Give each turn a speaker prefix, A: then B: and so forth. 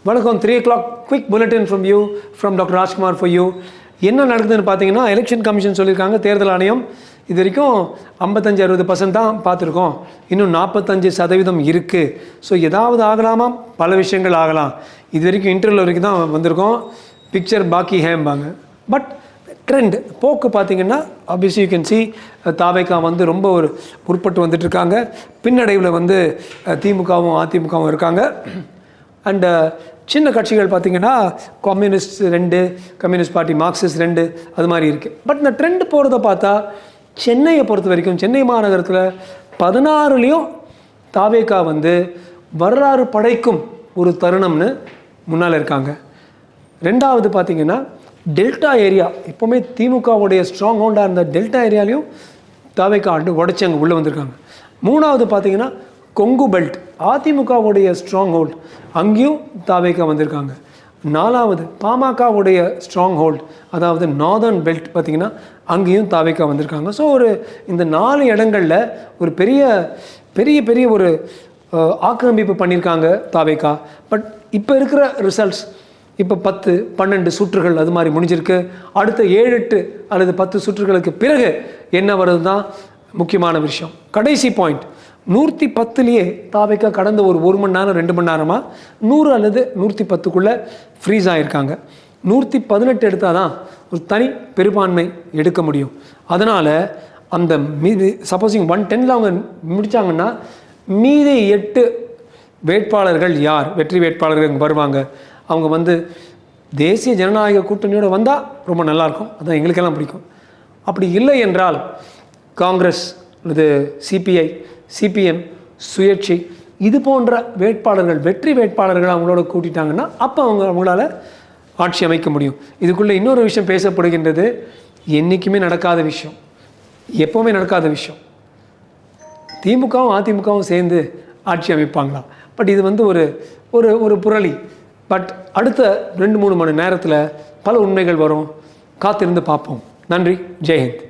A: வணக்கம். 3 o'clock quick bulletin from you from doctor Rajkumar for you. என்ன நடக்குதுன்னு பார்த்தீங்கன்னா, எலெக்ஷன் கமிஷன் சொல்லியிருக்காங்க, தேர்தல் ஆணையம் இது வரைக்கும் 55-60% தான் பார்த்துருக்கோம், இன்னும் 45% இருக்குது. ஸோ ஏதாவது ஆகலாமா, பல விஷயங்கள் ஆகலாம். இது வரைக்கும் இன்டர்வியூ வரைக்கும் தான் வந்திருக்கோம். பிக்சர் பாக்கி ஹேம்பாங்க. பட் ட்ரெண்ட் போக்கு பார்த்தீங்கன்னா, ஆப்வியஸ்லி யூ கேன் சி தாவேகா வந்து ரொம்ப ஒரு உட்பட்டு வந்துட்டுருக்காங்க. பின்னடைவில் வந்து திமுகவும் அதிமுகவும் இருக்காங்க. அண்டு சின்ன கட்சிகள் பார்த்திங்கன்னா கம்யூனிஸ்ட் 2, கம்யூனிஸ்ட் பார்ட்டி மார்க்சிஸ்ட் 2, அது மாதிரி இருக்குது. பட் இந்த ட்ரெண்ட் போகிறத பார்த்தா சென்னையை பொறுத்த வரைக்கும், சென்னை மாநகரத்தில் 16லேயும் தாவேகா வந்து வரலாறு படைக்கும் ஒரு தருணம்னு முன்னால் இருக்காங்க. ரெண்டாவது பார்த்திங்கன்னா டெல்டா ஏரியா, எப்போவுமே திமுகவுடைய ஸ்ட்ராங் ஹோல்டாக இருந்த டெல்டா ஏரியாலையும் தாவேகா உடச்சி அங்கே உள்ளே வந்திருக்காங்க. மூணாவது பார்த்திங்கன்னா கொங்கு பெல்ட், அதிமுகவுடைய ஸ்ட்ராங் ஹோல்ட், அங்கேயும் தாவேகா வந்திருக்காங்க. நாலாவது பாமகவுடைய ஸ்ட்ராங் ஹோல்ட், அதாவது நார்தர்ன் பெல்ட் பார்த்திங்கன்னா அங்கேயும் தாவேகா வந்திருக்காங்க. ஸோ ஒரு இந்த 4 இடங்களில் ஒரு பெரிய பெரிய பெரிய ஒரு ஆக்கிரமிப்பு பண்ணியிருக்காங்க தாவேகா. பட் இப்போ இருக்கிற ரிசல்ட்ஸ், இப்போ 10-12 சுற்றுகள் அது மாதிரி முடிஞ்சிருக்கு. அடுத்த 7-8 அல்லது 10 சுற்றுகளுக்கு பிறகு என்ன வருது தான் முக்கியமான விஷயம். கடைசி பாயிண்ட், 110லேயே தாவேகா கடந்த ஒரு 1 மணி நேரம் 2 மணி நேரமாக 100 அல்லது 110க்குள்ளே ஃப்ரீஸ் ஆகியிருக்காங்க. 118 எடுத்தால் தான் ஒரு தனி பெரும்பான்மை எடுக்க முடியும். அதனால் அந்த மீதி சப்போஸிங் 110ல் அவங்க முடித்தாங்கன்னா மீதி 8 வேட்பாளர்கள் யார், வெற்றி வேட்பாளர்கள் இங்கே வருவாங்க. அவங்க வந்து தேசிய ஜனநாயக கூட்டணியோடு வந்தால் ரொம்ப நல்லாயிருக்கும், அதான் எங்களுக்கெல்லாம் பிடிக்கும். அப்படி இல்லை என்றால் காங்கிரஸ் அல்லது சிபிஐ, சிபிஎம், சுயேட்சை இது போன்ற வேட்பாளர்கள், வெற்றி வேட்பாளர்கள் அவங்களோட கூட்டிட்டாங்கன்னா அப்போ அவங்களால ஆட்சி அமைக்க முடியும். இதுக்குள்ளே இன்னொரு விஷயம் பேசப்படுகின்றது, என்றைக்குமே நடக்காத விஷயம், எப்போவுமே நடக்காத விஷயம், திமுகவும் அதிமுகவும் சேர்ந்து ஆட்சி அமைப்பாங்களா. பட் இது வந்து ஒரு ஒரு ஒரு புரளி. பட் அடுத்த 2-3 மணி நேரத்தில் பல உண்மைகள் வரும், காத்திருந்து பார்ப்போம். நன்றி, ஜெய்ஹிந்த்.